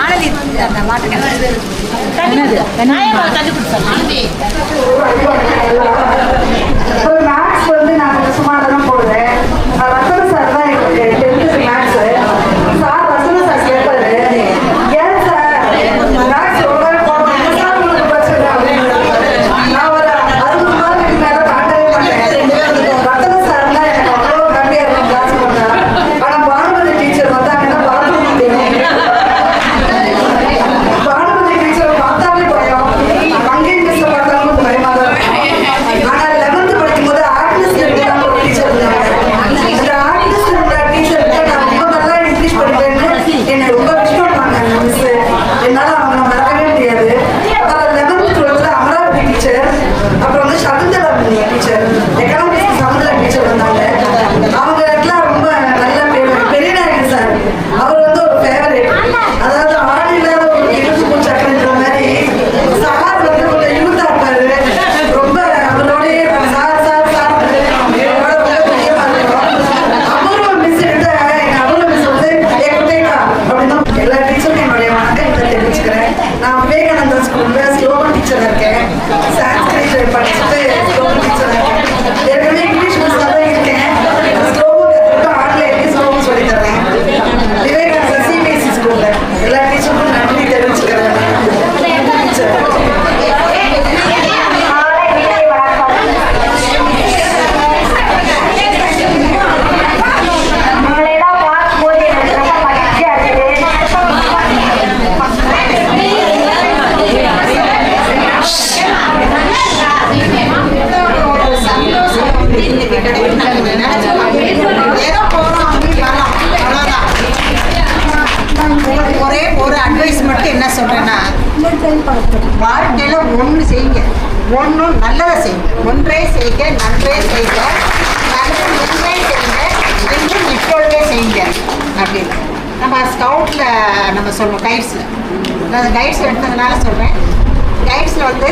ஆனந்தி அந்த மாட்டு மேக்ஸ் வந்து நான் கொஞ்சம் சுமாராக தான் போடுவேன். ரத்தன சார் தான் எங்களுக்கு 10th மேக்ஸ் சார். ரத்தன சார் கேட்பாரு, ஏன் சார் மேக்ஸ் ரொம்ப போடுவேன் சார் உங்களுக்கு பிரச்சனை அப்படின்னு. நான் ஒரு 60 மார்க்கு மேலே தாண்டவே மாட்டேன். ரத்தன சார் தான் எனக்கு அவ்வளோ கம்மியாக இருக்கும் கிளாஸ் பண்ணேன். ஆனால் பானுமதி டீச்சர் வந்தாங்கன்னா பானுமதி டீச்சரை பார்த்தாலே பயம். அங்கேயும் மிஸ் பார்த்தாலும் பயமாக தான் இருக்கும். ஆனால் 11th படிக்கும்போது ஆர்ட்ஸ் ஒரு டீச்சர் இருந்தாங்க. அந்த ஆர்ட்ஸ் டீச்சர் நான் ரொம்ப நல்லா இங்கிலீஷ் படிப்பேன்னு என்னை ரொம்ப கஷ்டப்படுவாங்க அந்த மிஸ். என்னால் அவங்க மறக்கவே முடியாது. அப்புறம் 11th 12th அமராவதி டீச்சர், அப்புறம் வந்து Shakuntala teacher, economics Shakuntala teacher வந்தாங்க. அவங்க எல்லாம் ரொம்ப நல்ல பெரியநாயகன் சார், அவர் வந்து ஒரு ஃபேவரேட். அதாவது ஆள் இல்லாத ஒரு இரும்பு பூச்சாக்கன்ற மாதிரி சார் வந்து கொஞ்சம் யூத்தா இருப்பாரு. ரொம்ப அவரோடய சார் சார் சார் ரொம்ப பிரியமா இருக்கும். அபூர்வ மிஸ் எடுத்த எங்க அபூர்வ மிஸ் வந்து குட்டேக்கா அப்படின்னு எல்லா டீச்சரும் என்னுடைய வணக்கத்தை தெரிவிச்சுக்கிறேன். நான் விவேகானந்தா ஸ்கூல்ல ஸ்லோகன் டீச்சரா இருக்கேன். சான்ஸ்கிரிட் படிச்சுட்டு ஸ்லோகன் டீச்சரா இருக்கேன். ஏற்கனவே இங்கிலீஷ் மிஸ் தான் இருக்கேன். ஸ்லோகன் ஆன்லைன்லேயே ஸ்லோகன் சொல்லி தரேன். விவேகானந்தா சிபிஎஸ்சி ஸ்கூல்ல எல்லா டீச்சருக்கும் நன்றி தெரிவிச்சுக்கிறேன். ஒரே ஒரு அட்வைஸ் மட்டும் என்ன சொல்றேன்னா, வாழ்க்கையில ஒன்று செய்யுங்க, ஒன்றும் நல்லதை செய்யுங்க. ஒன்றே செய்யுங்க, நன்றே செய்யுங்க, நல்லது ஒன்றே செய்யுங்க, என்றும் இப்பொழுதே செய்யுங்க அப்படின்னு நம்ம ஸ்கவுட்ல நம்ம சொல்லுவோம். கைட்ஸ்ல நான் கைட்ஸ் எடுத்ததுனால சொல்றேன். கைட்ஸ்ல வந்து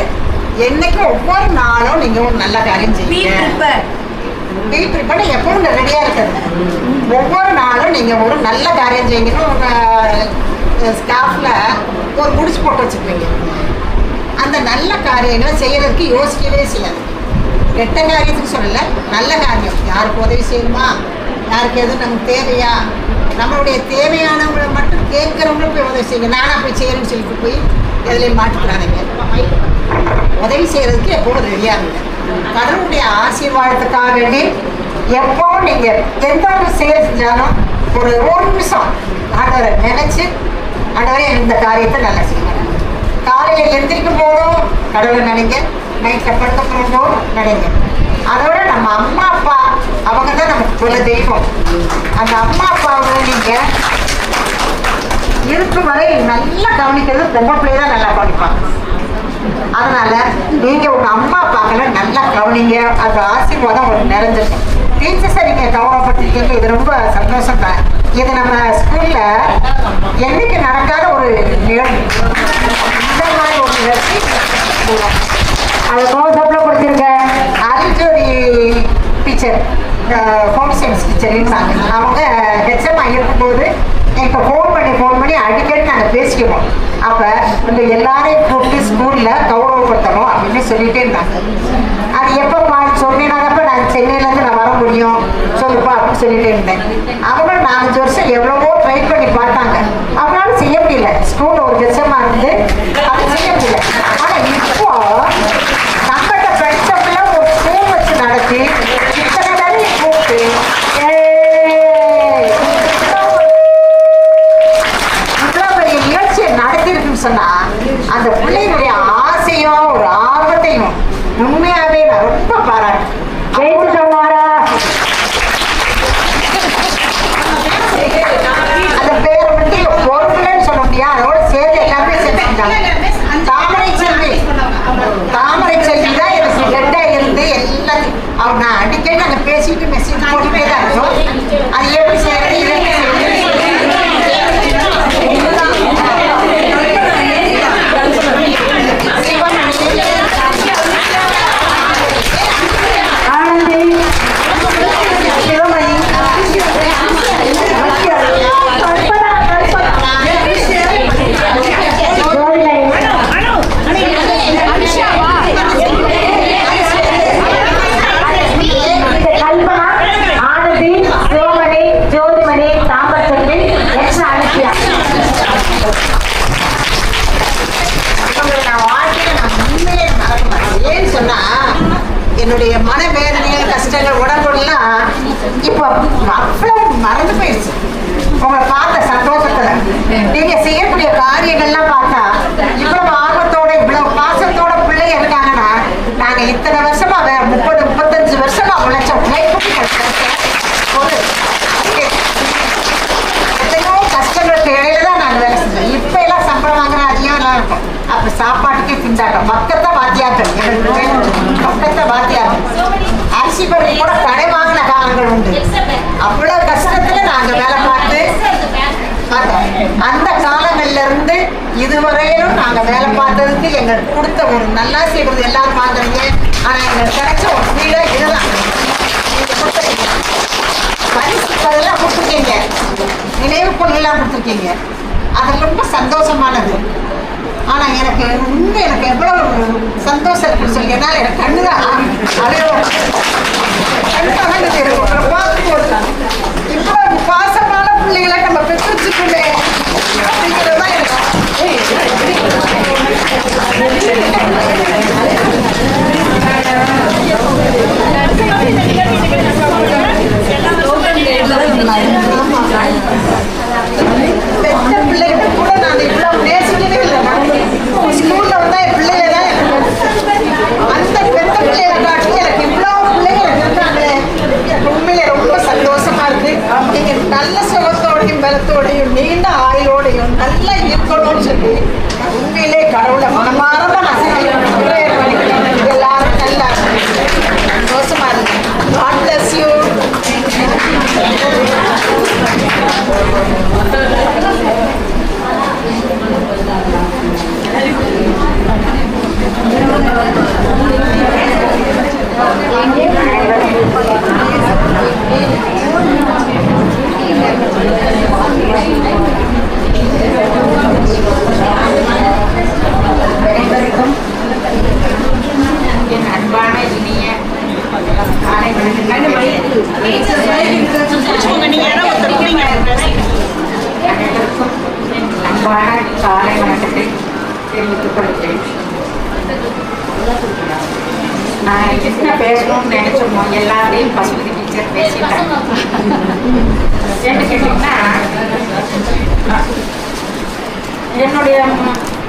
என்னைக்கும் ஒவ்வொரு நாளும் நீங்க ஒரு நல்ல காரியம் செய்யுங்க. பீட் ப்ரிப்பேர்டு எப்பவும் ரெடியாக இருக்கிறது. ஒவ்வொரு நாளும் நீங்கள் ஒரு நல்ல காரியம் செய்யணும். உங்கள் ஸ்டாஃபில் ஒரு முடிச்சு போட்டு வச்சுக்குவீங்க. அந்த நல்ல காரியங்களை செய்யறதுக்கு யோசிக்கவே செய்யாது. கெட்ட காரியத்துக்கு சொல்லலை, நல்ல காரியம். யாருக்கு உதவி செய்யணுமா, யாருக்கு எதுவும் நமக்கு தேவையா, நம்மளுடைய தேவையானவங்களை மட்டும் கேட்குறவங்களும் போய் உதவி செய்யுங்க. நானாக போய் செய்யணும்னு சொல்லிட்டு போய் எதுலேயும் மாட்டுக்கிறானுங்க. உதவி செய்கிறதுக்கு எப்போவும் ரெடியாக இருங்க. கடவுளுடைய ஆசீர்வாதத்துக்காக வேண்டி எப்பவும் நீங்க எந்த ஒரு செயல் செஞ்சாலும் ஒரு நிமிஷம் ஆண்டவரை நினைச்சு, ஆண்டவரே இந்த காரியத்தை நல்லா செய்யுங்க. காலையில் எந்திரிக்கும் போதும் கடவுளை நினைங்க, நைட்டில் படுக்க போதும் நினைங்க. அதோட நம்ம அம்மா அப்பா அவங்க தான் நமக்கு குல தெய்வம். அந்த அம்மா அப்பாவை நீங்க இருக்கும் வரை நல்லா கவனிக்கிறது பொம்பளை பிள்ளைய தான் நல்லா கவனிப்பாங்க. அதனால நீங்க உங்க அம்மா அப்பாக்களை நல்லா கவனிங்க. அந்த ஆசீர்வாதம் உங்களுக்கு நிறைஞ்சிருக்கும். டீச்சர்ஸை நீங்க கவனப்பட்டிருக்கீங்க, இது ரொம்ப சந்தோஷம் தான். இது நம்ம ஸ்கூல்ல என்னைக்கு நடக்காத ஒரு நிகழ்வு. இந்த மாதிரி ஒரு நிகழ்ச்சி அதை கவனத்தில் கொடுத்துருங்க. அரிஜோதி டீச்சர், ஹோம் சயின்ஸ் டீச்சர் இருந்தாங்க. அவங்க ஹெச்எம்ஐ இருக்கும்போது எனக்கு ஃபோன் பண்ணி அடிக்கடி நாங்கள் பேசிக்குவோம். அப்போ இந்த எல்லாரையும் கூப்பிட்டு ஸ்கூலில் கௌரவப்படுத்தணும் அப்படின்னு சொல்லிகிட்டே இருந்தாங்க. அது எப்போ சொன்னேனாக்கப்போ நான் சென்னையிலேருந்து நான் வர முடியும் சொல்லுப்பா அப்படின்னு சொல்லிகிட்டே இருந்தேன். அவங்களும் 4 வருஷம் எவ்வளவோ ட்ரை பண்ணி பார்த்தாங்க. அவங்களால செய்ய முடியல. ஸ்கூலில் ஒரு கெச்சமாக இருந்து அது செய்ய முடியல. ஆனால் இப்போ நம்மகிட்ட படித்தவங்கள ஒரு ஸ்கூல் வச்சு நடத்தி இத்தனை பேரையும் கூப்பிட்டு சொன்னா அந்த பிள்ளைகளுடைய ஆசையும் ஒரு ஆர்வத்தையும் உண்மையாவே நான் ரொம்ப பாராட்டேன். அந்த பேரை மட்டும் நான் வாழ்க்கையில் நான் உண்மையிலே மறக்க மாட்டேன். ஏன்னு சொன்னால் என்னுடைய மனவேதனைகள் கஷ்டங்கள் உடம்புலாம் இப்போ அவ்வளோ மறந்து போயிடுச்சு. உங்களை பார்த்த சந்தோஷத்தில் நீங்கள் செய்யக்கூடிய காரியங்கள்லாம் பார்த்தா இவ்வளவு ஆர்வத்தோட இவ்வளவு பாசத்தோட பிள்ளை இருக்காங்கன்னா நாங்கள் இத்தனை வருஷமா 30-35 வருஷமா உழைச்ச உழைப்புக்கு ஒரு எத்தனையோ கஷ்டங்களுக்கு இடையில தான் நாங்கள் வேலை செஞ்சோம். இப்போ எல்லாம் சம்பளம் வாங்குற அதிகம் இருக்கும். அப்போ சாப்பாட்டுக்கே திண்டாட்டம். மக்கத்தை வாத்தியாக்கள் மக்கத்தை வாத்தியாக்கள் அரிசி பருப்பு கூட கடை வாங்கின காலங்கள் உண்டு. அவ்வளோ கஷ்டத்தில் நாங்கள் வேலை பார்த்து அந்த காலங்கள்ல இருந்து இதுவரையிலும் நாங்கள் வேலை பார்த்ததுக்கு எங்களுக்கு கொடுத்த ஒரு நல்லாசி விருது எல்லாரும் பார்க்குறீங்க. ஆனால் எங்களுக்கு கிடைச்ச ஒரு வீடை இதுதான். பரிசு அதெல்லாம் கொடுத்துருக்கீங்க, நினைவு பொருள்லாம் கொடுத்துருக்கீங்க. அது ரொம்ப சந்தோஷமானது. ஆனால் எனக்கு உண்மை எனக்கு எவ்வளோ சந்தோஷம் இருக்குன்னு சொல்லி என்னால் எனக்கு கண்ணுதான் அதையோ கண்ணு இருக்கும். பார்க்கும்போது இவ்வளோ பாசமான பிள்ளைகளை நம்ம பெற்று வச்சுக்கோமே அப்படிங்கிறது தான் எனக்கு பெற்ற பிள்ளைகிட்ட கூட நான் இவ்வளோ நேசிக்கவே இல்லை. ஸ்கூலில் வந்தால் என் பிள்ளைங்க தான் அந்த பெற்ற பிள்ளைகளை காட்டி எனக்கு இவ்வளோ பிள்ளைங்க இருக்காங்களே உண்மையிலே ரொம்ப சந்தோஷமா இருக்கு. நீங்க நல்ல சுகத்தோடையும் பலத்தோடையும் நீண்ட ஆயுளோடையும் நல்லா இருக்கணும்னு சொல்லி உண்மையிலே கடவுளை மனமாறத நான் எல்லாரும் நல்லா சந்தோஷமா இருக்கு. God bless you. என் அன்பான இனிய அன்பான காலை வணக்கத்தை தெரிவித்துக் கொள்கிறேன். நான் என்ன பேசணும்னு நினைச்சோமோ எல்லாரையும் பசுபதி டீச்சர் பேசிட்டாங்க. என்ன கேட்டீங்கன்னா என்னுடைய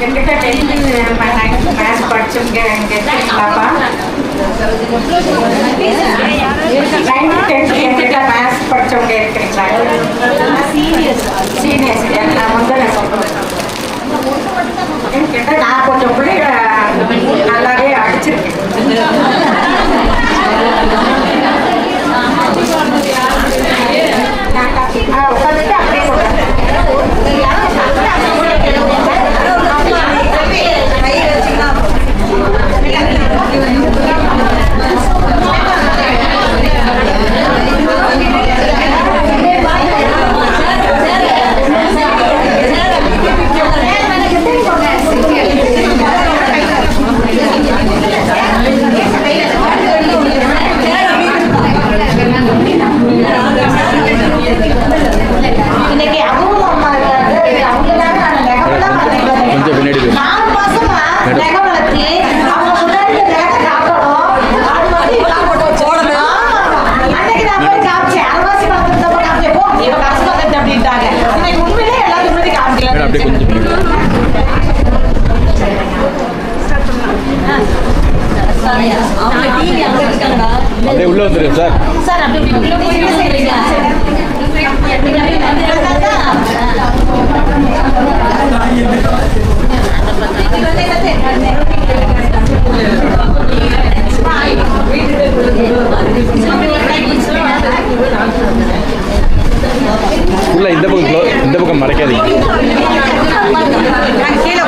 என்கிட்ட 10th மேத்ஸ் படிச்சவங்க கேட்டீங்களாப்பா? 9th 10th என்கிட்ட மேத்ஸ் படிச்சவங்க இருக்கிறீங்களா? சீனியர்ஸ் நான் வந்து சொல்றேன். என்கிட்ட நான் கொஞ்சம் பிள்ளைங்க நல்லாவே அடிச்சிருக்கேன். உட்காந்துட்டு அப்படியே இன்னைக்கு அவங்க அம்மா இருக்காங்க. அவங்க 4 மாசமா நெக வளர்த்தி அவங்க முன்னாடி வேலை காக்கணும். அன்னைக்கு நான் போய் காமிச்சேன். அரைவாசி பார்த்துட்டு போய் காமிச்சேன். போ நீ காசு பார்த்துட்டு அப்படின்ட்டாங்க. இன்னைக்கு உண்மையிலே எல்லாத்தையும் முன்னாடி காமிக்கலாம். அப்படியே உள்ள வந்துருங்க சார். சார் அப்படியே உள்ள போய் உள்ள இந்த பக்கம் மறைக்காதீங்க. கீழே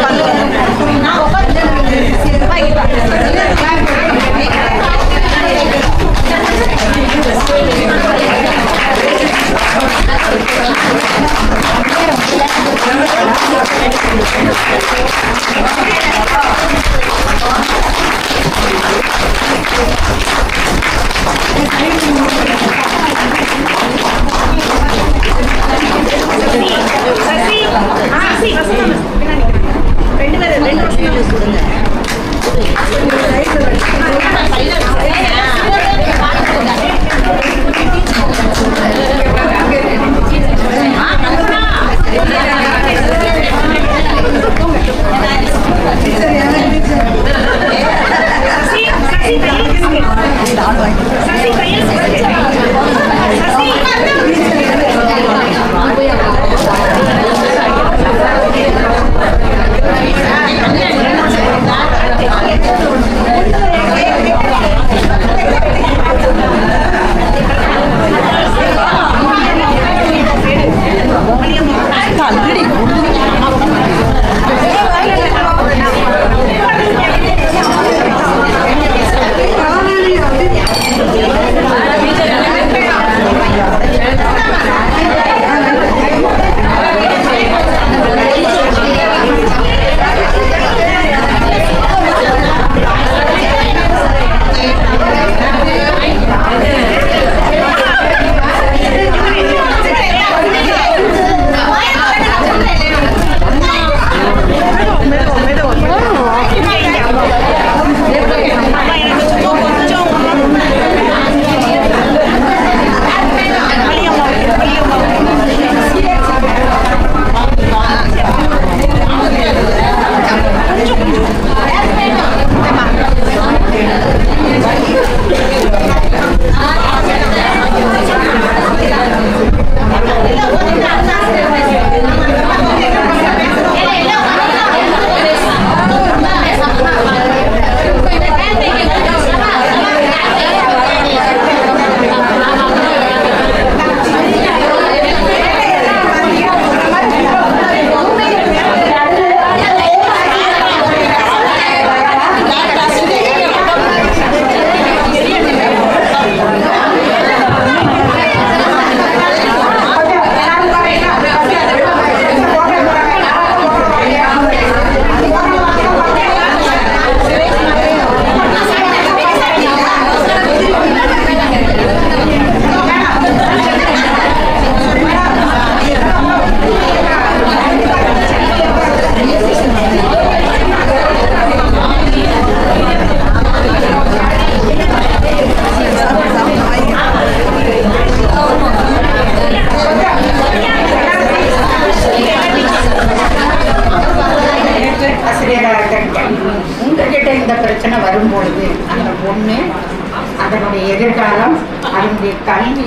பிள்ளைகளுடைய கல்வி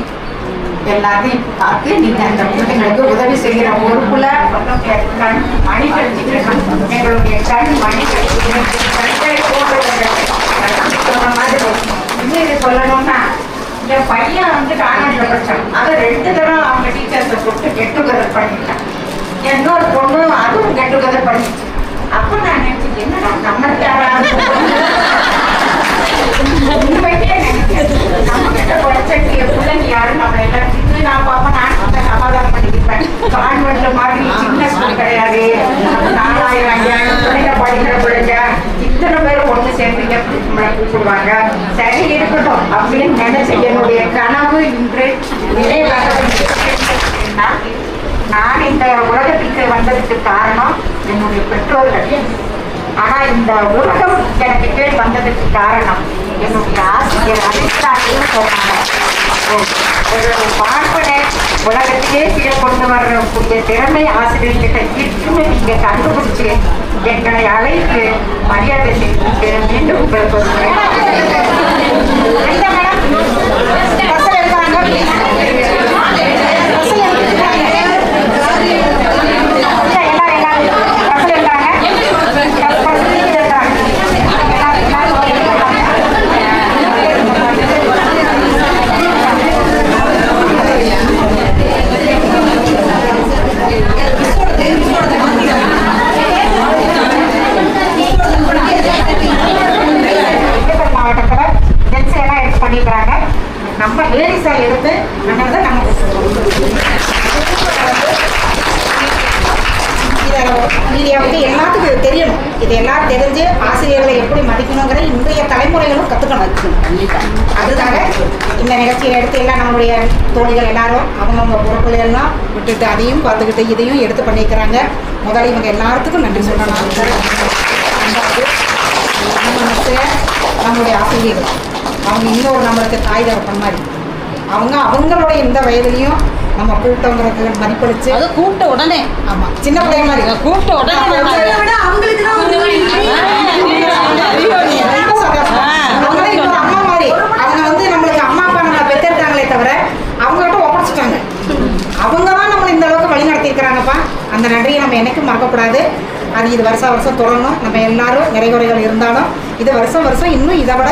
எல்லாத்தையும் பார்த்து நீங்க அந்த பிள்ளைங்களுக்கு உதவி செய்கிற பொறுப்புல கண் மணி கழிச்சுக்கணும். எங்களுடைய கண் மணி கழிச்சுக்கணும். இன்னும் சொல்லணும்னா என் பையன் வந்து காலேஜில் படிச்சான். அதை 2 தடவை அவங்க டீச்சர்ஸை கூப்பிட்டு கெட் டுகெதர் பண்ணிட்டான். இன்னொரு பொண்ணு அதுவும் கெட் டுகெதர் பண்ணிச்சு. அப்போ நான் நினைச்சேன் என்னடா நம்ம உண்மைக்கே நினைக்கிறேன் நம்ம கிட்ட படிச்ச பிள்ளைங்க யாரும் நம்ம எல்லாம் சின்ன நான் பார்ப்பேன். நான் சமாதானம் பண்ணிக்கிறேன். கான்வென்ட்ல மாதிரி சின்ன ஸ்கூல் கிடையாது. 4000 5000 பிள்ளைங்க படிக்கிற பிள்ளைங்க இத்தனை பேர் ஒன்று சேர்ந்தீங்க நம்மளை கூப்பிடுவாங்க. சரி இருக்கட்டும் அப்படின்னு நினைச்ச என்னுடைய கனவு இன்று நிறைவாக நான் இந்த உலகத்துக்கு வந்ததுக்கு காரணம் என்னுடைய பெற்றோர்கள். ஆனா இந்த உலகம் எனக்கு கீழ் வந்ததுக்கு காரணம் என்னுடைய ஆசிரியர் அனைத்தாரையும் சொன்னாங்க. ஒரு பார்ப்பனை உலகத்திலே கீழே கொண்டு வரக்கூடிய திறமை ஆசிரியர்கிட்ட இருக்குன்னு நீங்க கண்டுபிடிச்சு எங்களை அழைத்து மரியாதை செய்து மீண்டும் உங்களுக்கு பண்ணிக்கிறாங்க. நம்ம லேடிஸா எடுத்து நம்ம மீடியாவுக்கு எல்லாத்துக்கும் தெரியணும். இது எல்லாம் தெரிஞ்சு ஆசிரியர்களை எப்படி மதிக்கணுங்கிற இன்றைய தலைமுறைகளும் கற்றுக்கணும். அதுக்காக இந்த நிகழ்ச்சியை எடுத்து எல்லாம் நம்மளுடைய தோழிகள் எல்லாரும் அவங்கவுங்க பொறுப்புகள் எல்லாம் விட்டுட்டு அதையும் பார்த்துக்கிட்டு இதையும் எடுத்து பண்ணிக்கிறாங்க. முதல்ல இவங்க எல்லாத்துக்கும் நன்றி சொல்லணும். நம்மளுடைய ஆசிரியர்கள் அவங்க இன்னொரு நம்மளுக்கு தாய் தகப்பன் மாதிரி அவங்களோட இந்த வயதுலையும் நம்ம கூப்பிட்டவங்களுக்கு மதிப்பளிச்சு அது கூப்பிட்ட உடனே ஆமா சின்ன பிள்ளைங்க மாதிரி கூப்பிட்ட உடனே அவங்களுக்கு தான் இன்னொரு அம்மா மாதிரி அவங்க வந்து நம்மளுக்கு அம்மா அப்பா நம்ம பெற்றெடுத்தாங்களே தவிர அவங்ககிட்ட ஒப்படைச்சிட்டாங்க. அவங்க தான் நம்மளை இந்த அளவுக்கு வழி நடத்தியிருக்கிறாங்கப்பா. அந்த நன்றியை நம்ம என்னைக்கும் மறக்கக்கூடாது. அது இது வருஷம் தொடரணும். நம்ம எல்லாரும் நிறைகுறைகள் இருந்தாலும் இது வருஷம் இன்னும் இதை விட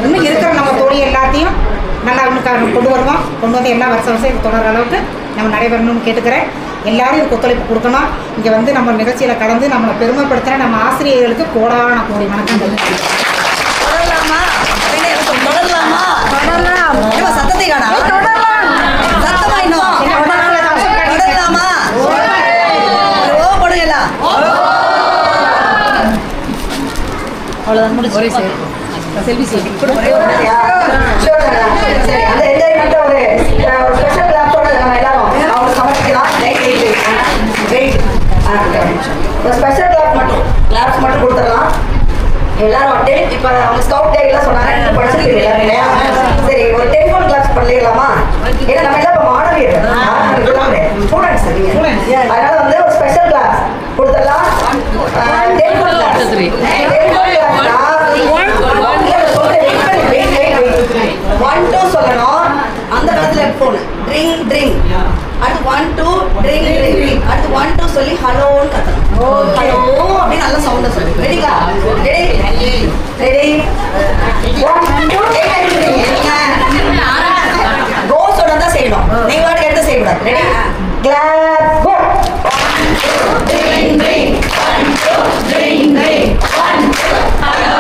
இன்னும் இருக்கிற நம்ம தோழி எல்லாத்தையும் நல்லா இன்னும் கொண்டு வருவோம். கொண்டு வந்து எல்லா வருஷம் இது தொடர அளவுக்கு நம்ம நடைபெறணும்னு கேட்டுக்கிறேன். எல்லாரும் இதுக்கு ஒத்துழைப்பு கொடுக்கணும். இங்கே வந்து நம்ம நிகழ்ச்சியில் கலந்து நம்மளை பெருமைப்படுத்துகிற நம்ம ஆசிரியர்களுக்கு கோடான கோடி வணக்கங்கள். சத்தத்தை காணா சத்தமா இன்னும் தொடரலாமா? அவ்வளோதான் முடிச்சு ஒரே செல்வி செல்வி அந்த என்ஜாய்மெண்ட் ஒரு ஸ்பெஷல் கிளாஸோட நம்ம எல்லாரும் அவங்க சமைக்கலாம். ஒரு ஸ்பெஷல் கிளாஸ் மட்டும் கொடுத்துடலாம் எல்லாரும். வந்துட்டு இப்போ அவங்க ஸ்கவுட் டைரிலாம் சொன்னாங்க படிச்சிருக்கீங்க எல்லாரும் இல்லையா? சரி ஒரு டெலிஃபோன் கிளாஸ் பண்ணிடலாமா? ஏன்னா நம்ம எல்லாம் இப்போ மாணவியர் ஸ்டூடெண்ட்ஸ் அதனால வந்து ஒரு ஸ்பெஷல் கிளாஸ் கொடுத்துடலாம். டெலிஃபோன் கிளாஸ் ஒன் டூ சொல்லணும். அந்த காலத்துல போன் ட்ரிங் ட்ரிங் அடுத்து 1 2 ட்ரிங் ட்ரிங் அடுத்து 1 2 சொல்லி ஹலோன்னு கத்தணும். ஹலோ அப்படின்னு நல்ல சவுண்டா சொல்லு. ரெடிக்கா? ரெடி 1 2 கோ சொன்னா தான் செய்யணும். நீங்க வாட்டி எடுத்து செய்யக்கூடாது. ரெடி கிளாஸ் கோ 1 2 drink drink 1 2 drink drink 1 2 hello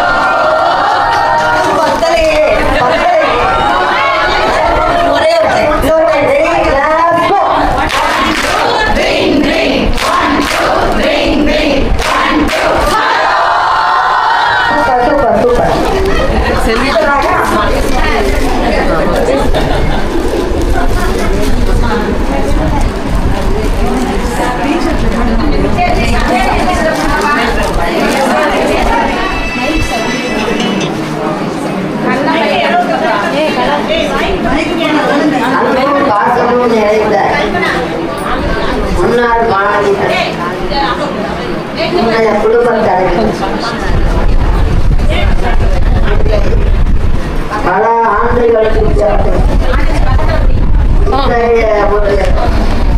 முன்னாள் மாணவிகள் குடும்ப தலைவர் பல ஆண்டுகளுக்கு ஒரு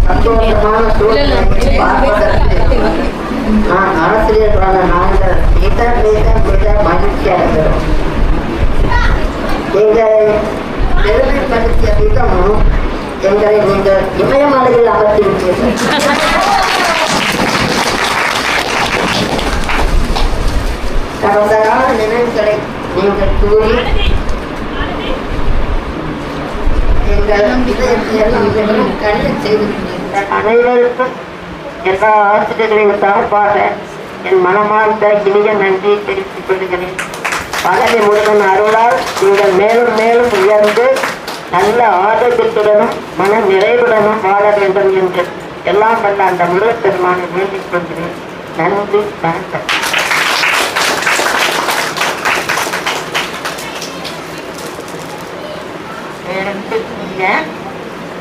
சந்தோஷமான சூழ்நிலையை பார்ப்பதற்கு நான் ஆசிரியர்களான நாங்கள் மிக மிக மிக மகிழ்ச்சியாக இருக்கிறோம். எங்களை பெருமைப்படுத்திய விதமும் எங்களை நீங்கள் இமயமலையில் அமர்த்திவிட்டீர்கள். கடந்த கால நினைவுகளை நீங்கள் கூறி எங்கள் இதயத்தையெல்லாம் கண்ணு செய்திருக்கிறீர்கள். அனைவருக்கும் எல்லா ஆசிரியர்களின் சார்பாக என் மனமார்ந்த இனிய நன்றியை தெரிவித்துக் கொள்கிறேன். பதவி முருகன் அருளால் நீங்கள் மேலும் மேலும் உயர்ந்து நல்ல ஆரோக்கியத்துடனும் மன நிறைவுடனும் வாழ வேண்டும் என்று எல்லாம் வல்ல அந்த முருகப் பெருமானை வேண்டிக் கொள்கிறேன். நன்றி, வணக்கம்.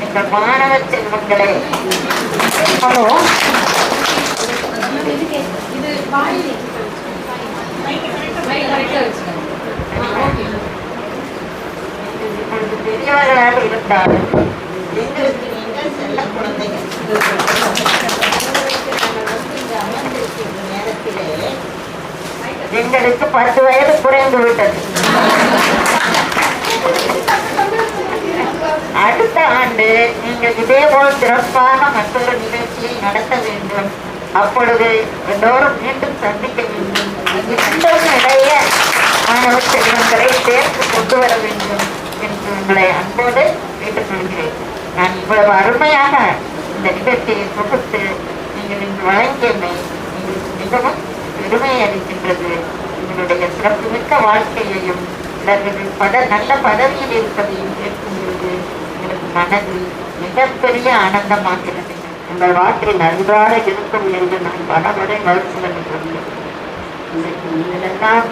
எங்கள் மாணவ செல்வங்களே, ஹலோ, பெரியவர்களாக இருந்தாலும் எங்களுக்கு நீங்கள் செல்ல குழந்தைகள். நேரத்திலே எங்களுக்கு 10 வயது குறைந்து விட்டது. அடுத்த ஆண்டு நீங்கள் இதேபோல் சிறப்பான மற்றொரு நிகழ்ச்சியை நடத்த வேண்டும். அப்பொழுது எல்லோரும் மீண்டும் சந்திக்க வேண்டும். இன்னும் நிறைய மாணவ செல்வங்களை சேர்த்து கொண்டு வர வேண்டும் என்று உங்களை அன்போடு கேட்டுக்கொள்கிறேன். நான் இவ்வளவு அருமையாக இந்த நிகழ்ச்சியை தொகுத்து நீங்கள் இங்கு வழங்கியமை எங்களுக்கு மிகவும் பெருமையை அளிக்கின்றது. உங்களுடைய சிறப்புமிக்க வாழ்க்கையையும் நல்ல பதவியில் இருப்பதையும் கேட்கும்போது எங்களுக்கு மனதில் மிகப்பெரிய ஆனந்தமாகிறது. உங்கள் வாழ்க்கை நன்றாக இருக்கும் என்று நான் பலமுறை மறுத்து கொண்டேன். இன்றைக்கு நீங்களெல்லாம்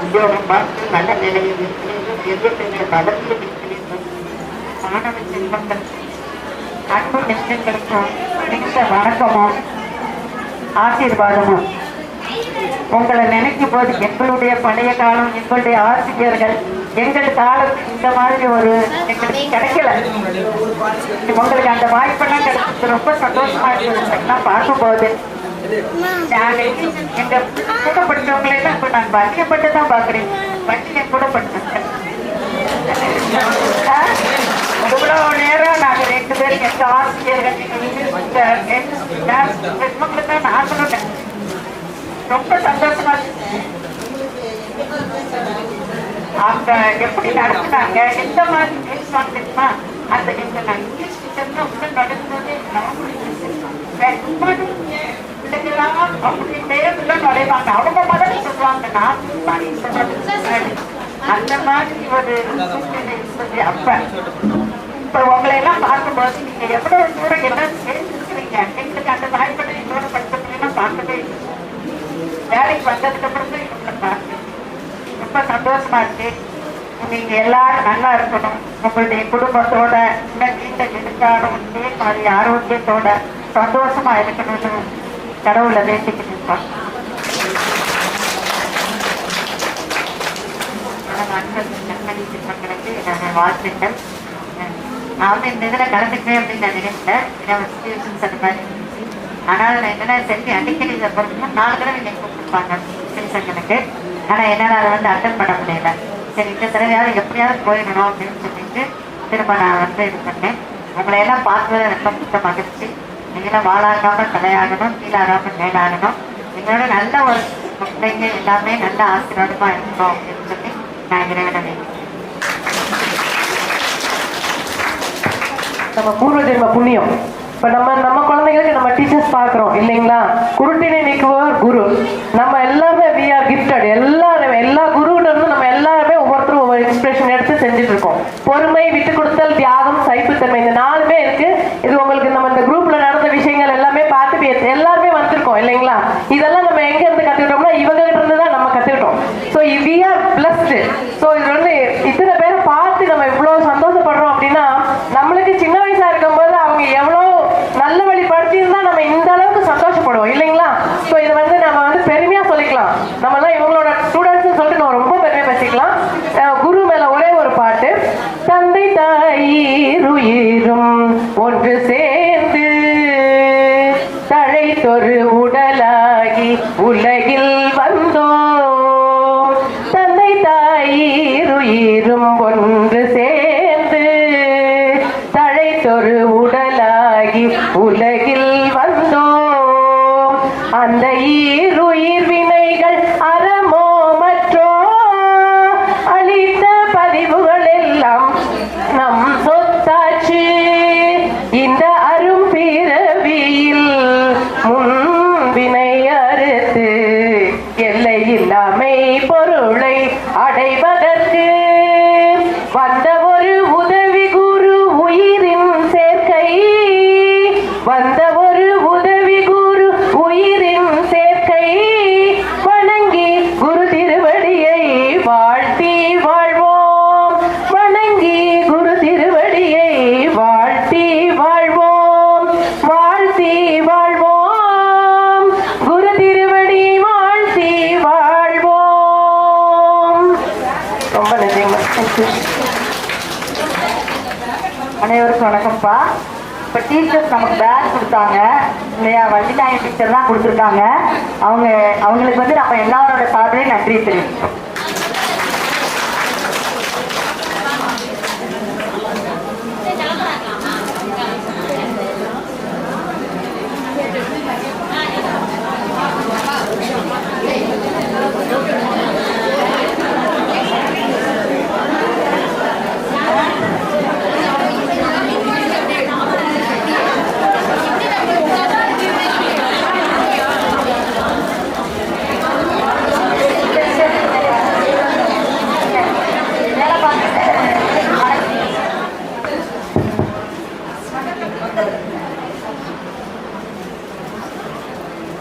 உத்தியோகம் பார்த்து நல்ல நிலையில் இருக்கிறீர்கள், பெரிய பெரிய பதவியில் இருக்கிறீர்கள். மாணவ செல்வங்கள் அன்பு நெஞ்சங்களுக்கும் மிகுந்த வணக்கமும் ஆசீர்வாதமும். உங்களை நினைக்கும் போது எங்களுடைய பழைய காலம், எங்களுடைய ஆசிரியர்கள், எங்கள் காலம் இந்த மாதிரி ஒரு எங்களுக்கு கிடைக்கல. உங்களுக்கு அந்த வாய்ப்பெல்லாம் கிடைச்சது ரொம்ப சந்தோஷமா இருந்ததுலாம் பார்க்கும்போது எங்க கூட படித்தவங்களை எல்லாம் இப்ப நான் பட்டியப்பட்டு தான் பாக்குறேன். பட்டியம் கூட படித்தேன். இவ்வளவு நேரம் நாங்க 2 பேரும் எங்க ஆசிரியர்கள் தான் நான் சொல்லுட்டேன். ரொம்ப சந்தோஷமா அவங்க எப்படி நடத்துனாங்க, எந்த மாதிரி பேசுவாங்க தெரியுமா? அந்த எங்க நான் இங்கிலீஷ் டீச்சர்னா உள்ள நடக்கும்போது பிள்ளைங்களாம் அப்படி நேரத்துல நுழைவாங்க. அவங்க மாதிரி சொல்லுவாங்க, நான் சொல்றது அந்த மாதிரி ஒரு சூழ்நிலை இருந்தது. அப்ப இப்ப உங்களை எல்லாம் பார்க்கும்போது நீங்க எவ்வளவு தூரம் எல்லாம் சேர்ந்துருக்கிறீங்க. எங்களுக்கு அந்த வாய்ப்பை இன்னொரு படித்தவங்களெல்லாம் பார்க்கவே இல்லை. வேலைக்கு வந்ததுக்கு அப்புறம் தான் இவங்களை பார்த்து ரொம்ப சந்தோஷமா இருக்கு. நீங்க எல்லாரும் நல்லா இருக்கணும். உங்களுடைய குடும்பத்தோட நீண்ட நெடுங்காலம் இதே மாதிரி ஆரோக்கியத்தோட சந்தோஷமா இருக்கணும்னு கடவுளை வேண்டிக்கிட்டு இருப்பாங்க. நான் வாழ்த்துக்கள். நான் வந்து இந்த இதில் கலந்துக்கிறேன் அப்படின்னு நான் நினைச்சேன். அந்த மாதிரி ஆனால் என்னென்ன செஞ்சு அடிக்கடி இதை பொறுத்து 4 தடவை நீங்கள் கூப்பிட்டுருப்பாங்க திருச்சங்கனுக்கு. ஆனால் என்னால் அதை வந்து அட்டன் பண்ண முடியல. சரி, இந்த தடவையாவது எப்படியாவது போயிடணும் அப்படின்னு சொல்லிட்டு திரும்ப நான் வந்து இது பண்ணேன். உங்களை எல்லாம் பார்க்கறது ரொம்ப மிக்க மகிழ்ச்சி. நீங்களாம் வாழாகாமல் தலையாகணும், கீழாகாமல் மேலாகணும். எங்களோட நல்ல ஒரு பிள்ளைங்க எல்லாமே நல்ல ஆசீர்வாதமா இருக்கணும் அப்படின்னு சொல்லி நான் இறைவனை வேண்டிக்கிறேன். நம்ம பூர்வ ஜென்ம புண்ணியம். இப்போ நம்ம குழந்தைங்களுக்கு நம்ம டீச்சர்ஸ் பார்க்குறோம் இல்லைங்களா? குருட்டினை நீக்குவோர் குரு. நம்ம எல்லாருமே வி ஆர் கிஃப்டட். எல்லா குருவிட்ட இருந்து நம்ம எல்லாருமே ஒவ்வொருத்தரும் ஒவ்வொரு இன்ஸ்பிரேஷன் எடுத்து செஞ்சுட்டு இருக்கோம். பொறுமை, விட்டு கொடுத்தல், தியாகம், சகிப்புத்தன்மை, இந்த 4மே இருக்கு. இது உங்களுக்கு நம்ம இந்த குரூப்ல நடந்த விஷயங்கள் எல்லாமே பார்த்து எல்லாருமே வந்திருக்கோம் இல்லைங்களா? இதெல்லாம் நம்ம எங்க இருந்து கத்துக்கிட்டோம்னா இவங்க கிட்ட இருந்து தான் நம்ம கத்துக்கிட்டோம். So we are blessed. So இது வந்து இத்தனை பேரை பார்த்து நம்ம இவ்வளவு சந்தோஷப்படுறோம் அப்படின்னா நம்மளுக்கு சின்ன வயசா இருக்கும்போது அவங்க எவ்வளோ நல்ல வழிபடுத்தியிருந்தா நம்ம இந்த அளவுக்கு சந்தோஷப்படுவோம் இல்லைங்களா? ஸோ இதை வந்து நம்ம வந்து பெருமையா சொல்லிக்கலாம். நம்ம எல்லாம் இவங்களோட ஸ்டூடெண்ட்ஸ் சொல்லிட்டு நம்ம ரொம்ப பெருமையா பேசிக்கலாம். குரு மேல ஒரே ஒரு பாட்டு, தந்தை தாயிருயிரும் உலகில் வந்தோம். தந்தை தாயிருயிரும் ஒன்று சேர்ந்து தழைத்தொரு உடலாகி உலகில் வந்தோம். அந்த ஈருயிர் வினைகள் அறமோ மற்றோ அளித்த பதிவுகள் எல்லாம் நம் சொத்தாச்சு. இந்த அரும் பிறவியில் முன்வினை அறுத்து எல்லை இல்லாமை பொருளை அடைவதற்கு வந்த ஒரு உதவி குரு உயிரின் சேர்க்கை. வந்த ஒரு உதவி குரு உயிரின் சேர்க்கை. வணங்கி குரு திருவடியை வாழ்த்தி வாழ்வோம். வணங்கி குரு திருவடியை வாழ்த்தி வாழ்வோம். வாழ்த்தி வாழ்வோம். குரு திருவடி வாழ்த்தி வாழ்வோம். ரொம்ப நன்றிங்க. அனைவருக்கும் வணக்கம்ப்பா. இப்போ டீச்சர்ஸ் நமக்கு பேக் கொடுத்தாங்க இல்லையா, வள்ளிநாயகி டீச்சர் தான் கொடுத்துருக்காங்க. அவங்களுக்கு வந்து நம்ம எல்லாரோட சார்பிலையும் நன்றி தெரிவிக்கிறோம்.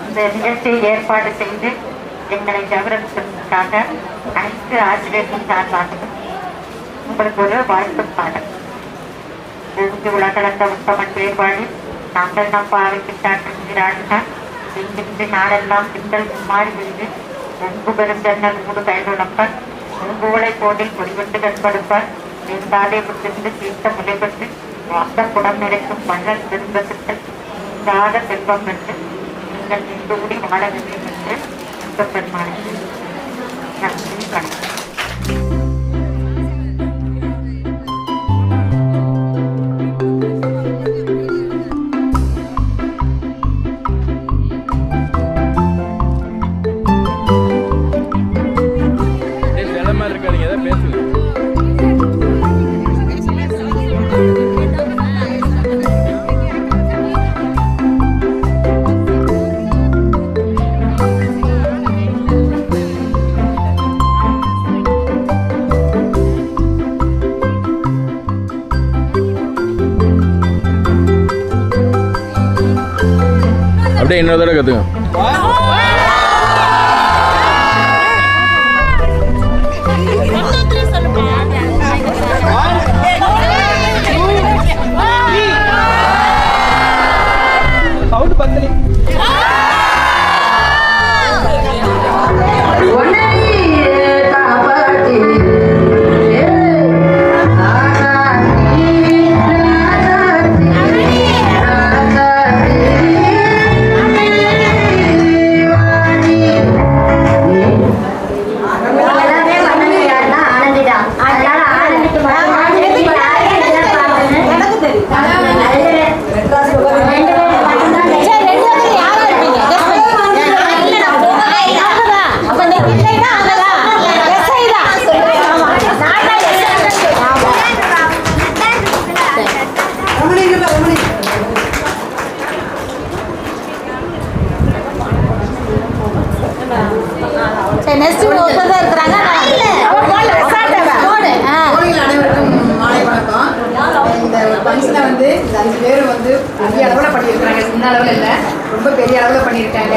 இந்த நிகழ்ச்சியை ஏற்பாடு செய்து எங்களை கௌரவிப்பதற்காக அனைத்து ஆசிரியர்கள் சார்பாக உங்களுக்கு ஒரு வாழ்த்து பாடல். உலகளந்த உத்தமன் வேறுபாடு நாங்கள் நம் பாவைக்கு சாற்றுகிறார்கள். எங்கிருந்து நாடெல்லாம் திங்கள் மாறி விழுது ஒன்பு பெருந்தன்னல் மூடு கைதுடப்பர் ஒன்புகளை போதில் பொறிவிட்டு கண்படுப்பர் இருந்தாலே முற்றிருந்து தீர்த்த முளைப்பட்டு வாத்த குடம் நிறைக்கும் மன்னன் திரும்பத்தில் இல்லாத செல்வம் என்று நீங்கள் இந்துகுடி வாழ வேண்டும் என்று பெருமானது. நன்றி, வணக்கம். இருக்காதீங்க, ஏதாவது பேசுங்க. அப்படியே இன்னொரு தடவை கற்றுங்க. சவுண்ட் பத்தலி. பெரிய அளவில் பண்ணியிருக்காங்க, சின்ன அளவில் இல்லை, ரொம்ப பெரிய அளவில் பண்ணியிருக்காங்க.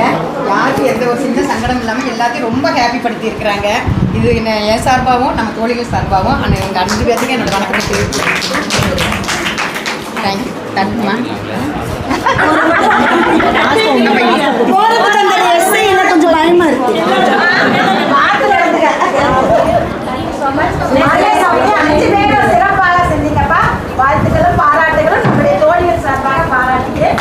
யாருக்கும் எந்த ஒரு சின்ன சங்கடம் இல்லாமல் எல்லாத்தையும் ரொம்ப ஹாப்பி படுத்தியிருக்கிறாங்க. இது என் சார்பாகவும் நம்ம தோழிகள் சார்பாகவும் எங்கள் 5 பேருக்கு என்னோட வணக்கம் தெரிவிக்கிறேன். தேங்க்யூ. தேங்க்யூமா. கொஞ்சம் பயமா இருக்கு. 5 பேரும் சிறப்பாக செஞ்சீங்கப்பா. வாழ்த்துக்களும் பாராட்டுகளும் நம்முடைய தோழிகள் சார்பாக பாராட்டிக்கிறேன்.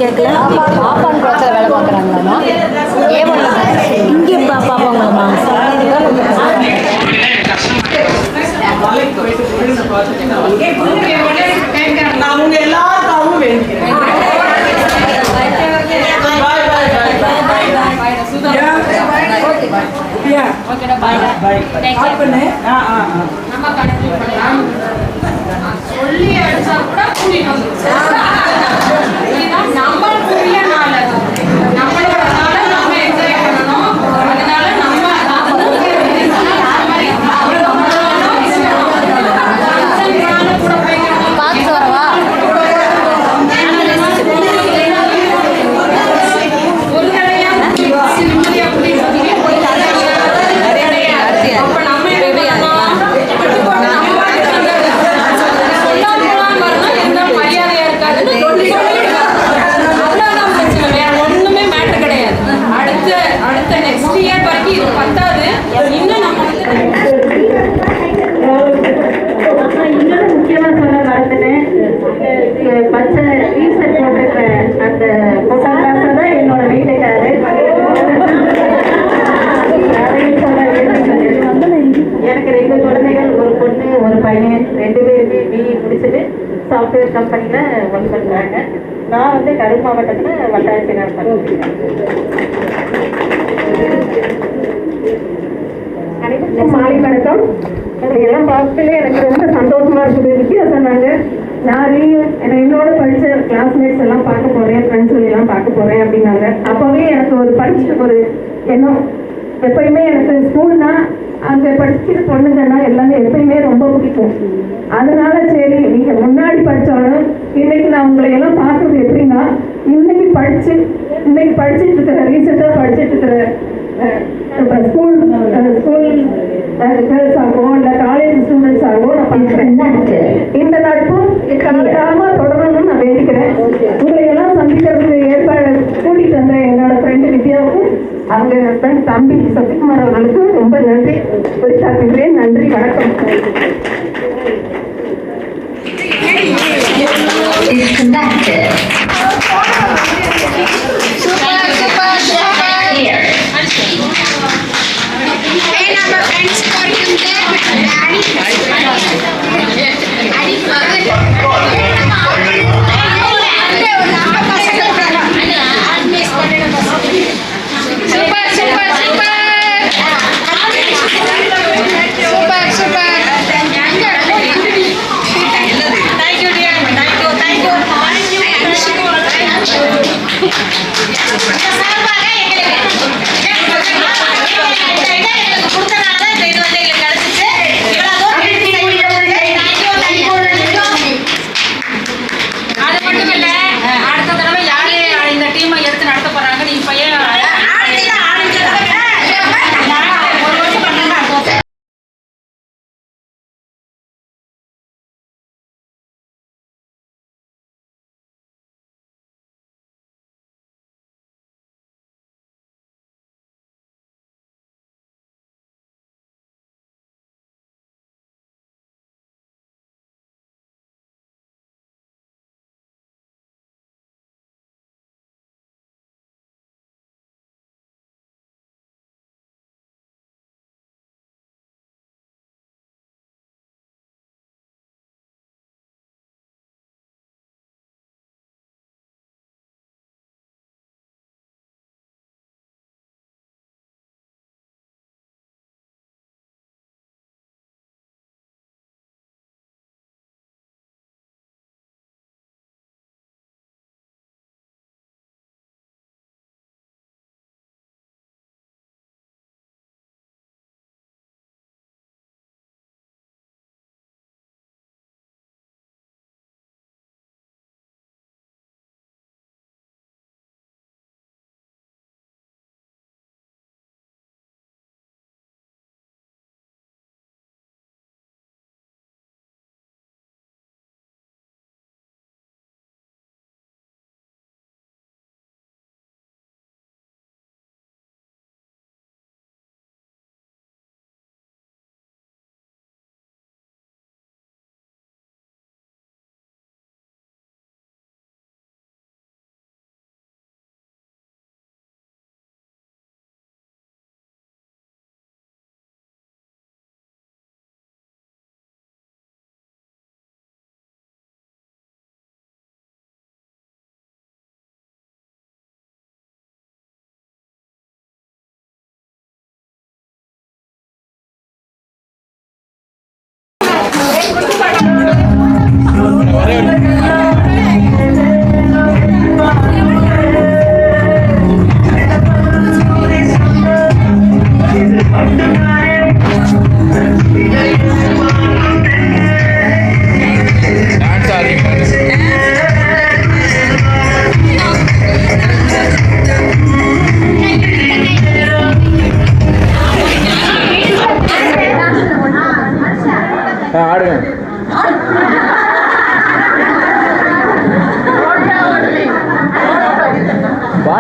கேட்கல. பாப்பான் குளத்தில் வேலை பார்க்குறாங்களாமா? இங்கே பாப்பாங்களாமா? அவங்க எல்லாருக்காகவும் வேண்டிக்கிறேன். சொல்லி அடிச்சா கூட கூட்டிட்டு வந்து பச்சை டீஷர்ட் போட்டுருக்க அந்த போட்டோகிராஃபர் தான் என்னோட வீட்டுக்காரு. எனக்கு 2 குழந்தைகள், ஒரு பொண்ணு ஒரு பையன். 2 பேருமே பிஇ முடிச்சுட்டு சாஃப்ட்வேர் கம்பெனியில் ஒர்க் பண்ணுறாங்க. நான் வந்து கரூர் மாவட்டத்தில் வட்டாட்சியர் பண்ணிருக்கேன். அனைவருக்கும் மாலை வணக்கம். எல்லாம் பார்க்கல எனக்கு ரொம்ப சந்தோஷமா இருக்குது. வித்தியா சொன்னாங்க, நான் என்னோட படிச்ச கிளாஸ்மேட்ஸ் எல்லாம் பார்க்க போறேன், ஃப்ரெண்ட்ஸ் எல்லாம் பார்க்க போறேன் அப்படின்னாங்க. அப்பவே எனக்கு ஒரு படிச்சுட்டு ஒரு எண்ணம். எப்பயுமே எனக்கு ஸ்கூல்னா அங்க படிச்சுட்டு பொண்ணுங்கன்னா எல்லாமே எப்பயுமே ரொம்ப பிடிக்கும். அதனால சரி, நீங்க முன்னாடி படிச்சாலும் இன்னைக்கு நான் உங்களை எல்லாம் பார்க்கறது எப்படின்னா, இன்னைக்கு படிச்சுட்டு இருக்கிற ரீசெண்டா படிச்சுட்டு இருக்கிற ஸ்கூல் கேர்ள்ஸ் ஆகும் இல்லை காலேஜ் ஸ்டூடெண்ட்ஸ் ஆகும் நான் பார்க்குறேன். இந்த நட்பும் காலகாலமா தொடரணும்னு நான் வேண்டிக்கிறேன். உங்களை எல்லாம் சந்திக்கிறதுக்கு ஏற்பாடு கூட்டிட்டு வந்த என்னோட ஃப்ரெண்டு வித்யாவுக்கும் அவங்க ஹஸ்பண்ட் தம்பி சத்யகுமார் அவர்களுக்கும் ரொம்ப நன்றி குறித்தாக்குகிறேன். நன்றி, வணக்கம்.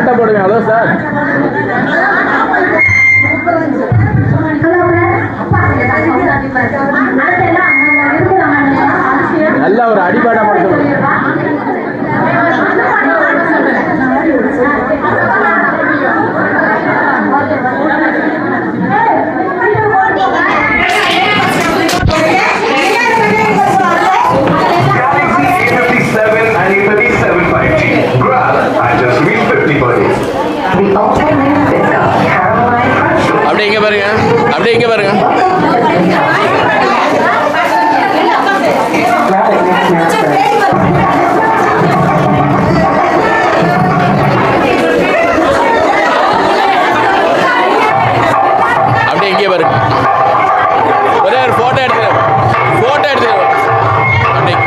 பாட்டை போடுங்க. Hello sir. நல்லா ஒரு அடிபாடா போட சொல்லுங்க. அப்படியே இங்க பாருங்க, அப்படியே இங்க பாருங்க. அப்படியே இங்கே பாருங்க. ஒரே ஒரு போட்டோ எடுத்துக்கிறேன், போட்டோ எடுத்துக்கிறேன். அப்படியே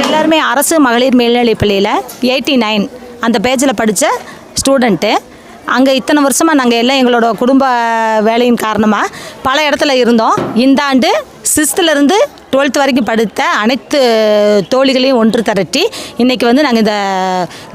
எல்லாருமே அரசு மகளிர் மேல்நிலைப்பள்ளியில் 89 அந்த பேஜில் படித்த ஸ்டூடெண்ட்டு. அங்கே இத்தனை வருஷமாக நாங்கள் எல்லாம் எங்களோட குடும்ப வேலையின் காரணமாக பல இடத்துல இருந்தோம். இந்த ஆண்டு 6th to 12th வரைக்கும் படித்த அனைத்து தோழிகளையும் ஒன்று திரட்டி இன்றைக்கி வந்து நாங்கள் இந்த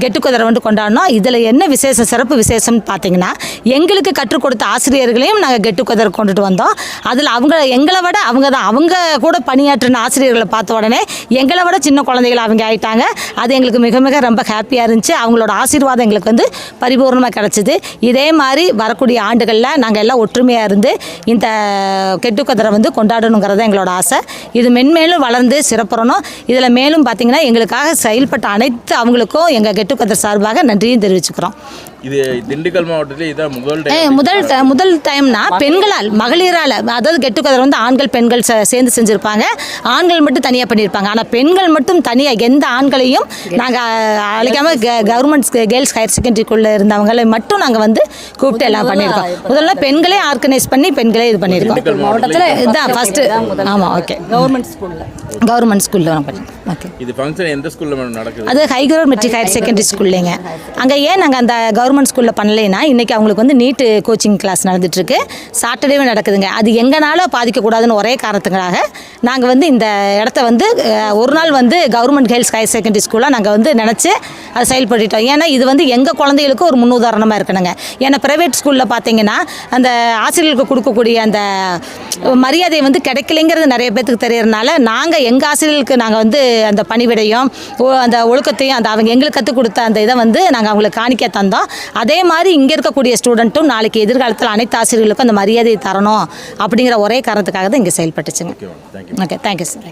கெட் டுகெதர் வந்து கொண்டாடினோம். இதில் என்ன விசேஷம், சிறப்பு விசேஷம்னு பார்த்தீங்கன்னா, எங்களுக்கு கற்றுக் கொடுத்த ஆசிரியர்களையும் நாங்கள் கெட் டுகெதர் கொண்டுட்டு வந்தோம். அதில் எங்களை விட அவங்க கூட பணியாற்றின ஆசிரியர்களை பார்த்த உடனே எங்களை விட சின்ன குழந்தைகள் அவங்க ஆகிட்டாங்க. அது எங்களுக்கு மிக மிக ரொம்ப ஹாப்பியாக இருந்துச்சு. அவங்களோட ஆசீர்வாதம் எங்களுக்கு வந்து பரிபூர்ணமாக கிடச்சிது. இதே மாதிரி வரக்கூடிய ஆண்டுகளில் நாங்கள் எல்லாம் ஒற்றுமையாக இருந்து இந்த கெட் டுகெதரை வந்து கொண்டாடணுங்கிறது எங்களோட ஆசை. இது மென்மேலும் வளர்ந்து சிறப்புறணும். இதில் மேலும் பார்த்திங்கன்னா எங்களுக்காக செயல்பட்ட அனைத்து அவங்களுக்கும் எங்கள் கெட் டுகெதர் சார்பாக நன்றியும் தெரிவிச்சுக்கிறோம். இது திண்டுக்கல் மாவட்டத்தில் இதான் முதல் டைம்னா பெண்களால், மகளிரால், அதாவது கெட் டுகெதர் வந்து ஆண்கள் பெண்கள் சேர்ந்து செஞ்சுருப்பாங்க. ஆண்கள் மட்டும் தனியாக பண்ணியிருப்பாங்க. ஆனால் பெண்கள் மட்டும் தனியாக எந்த ஆண்களையும் நாங்கள் அழைக்காமல் கவர்மெண்ட் கேர்ள்ஸ் ஹையர் செகண்டரிக்குள்ளே இருந்தவங்களை மட்டும் நாங்கள் வந்து கூப்பிட்டு எல்லாம் பண்ணியிருக்கோம். முதல்ல பெண்களே ஆர்கனைஸ் பண்ணி பெண்களே இது பண்ணியிருக்கோம். மாவட்டத்தில் இதுதான் ஃபஸ்ட்டு. ஆமாம், ஓகே. கவர்மெண்ட் ஸ்கூலில் நான் ஓகே. இது ஃபங்க்ஷன் எந்த ஸ்கூலில் மேடம் நடக்குது? அது ஹைகோர் மெட்ரிக் ஹையர் செகண்டரி ஸ்கூல்லேங்க. அங்கே ஏன் நாங்கள் அந்த கவர்மெண்ட் ஸ்கூலில் பண்ணலைன்னா இன்றைக்கி அவங்களுக்கு வந்து நீட்டு கோச்சிங் கிளாஸ் நடந்துகிட்ருக்கு. சாட்டர்டேவே நடக்குதுங்க. அது எங்கனாலும் பாதிக்கக்கூடாதுன்னு ஒரே காரணத்துக்காக நாங்கள் வந்து இந்த இடத்த வந்து ஒரு நாள் வந்து கவர்மெண்ட் கேர்ள்ஸ் ஹையர் செகண்டரி ஸ்கூலாக நாங்கள் வந்து நினச்சி அதை செயல்படுத்திட்டோம். ஏன்னா இது வந்து எங்கள் குழந்தைகளுக்கு ஒரு முன்னுதாரணமாக இருக்கணுங்க. ஏன்னா ப்ரைவேட் ஸ்கூலில் பார்த்தீங்கன்னா அந்த ஆசிரியர்களுக்கு கொடுக்கக்கூடிய அந்த மரியாதை வந்து கிடைக்கலைங்கிறது நிறைய பேத்துக்கு தெரியறதுனால நாங்கள் எங்கள் ஆசிரியர்களுக்கு நாங்கள் வந்து அந்த பணிவிடையும் அந்த ஒழுக்கத்தையும் அந்த அவங்க எங்களுக்கு கற்றுக் கொடுத்த அந்த இதை வந்து நாங்கள் அவங்களுக்கு காணிக்க தந்தோம். அதே மாதிரி இங்கே இருக்கக்கூடிய ஸ்டூடெண்ட்டும் நாளைக்கு எதிர்காலத்தில் அனைத்து ஆசிரியர்களுக்கும் அந்த மரியாதையை தரணும் அப்படிங்கிற ஒரே காரணத்துக்காக தான் இங்கே செயல்பட்டுச்சுங்க. Okay, thank you sir.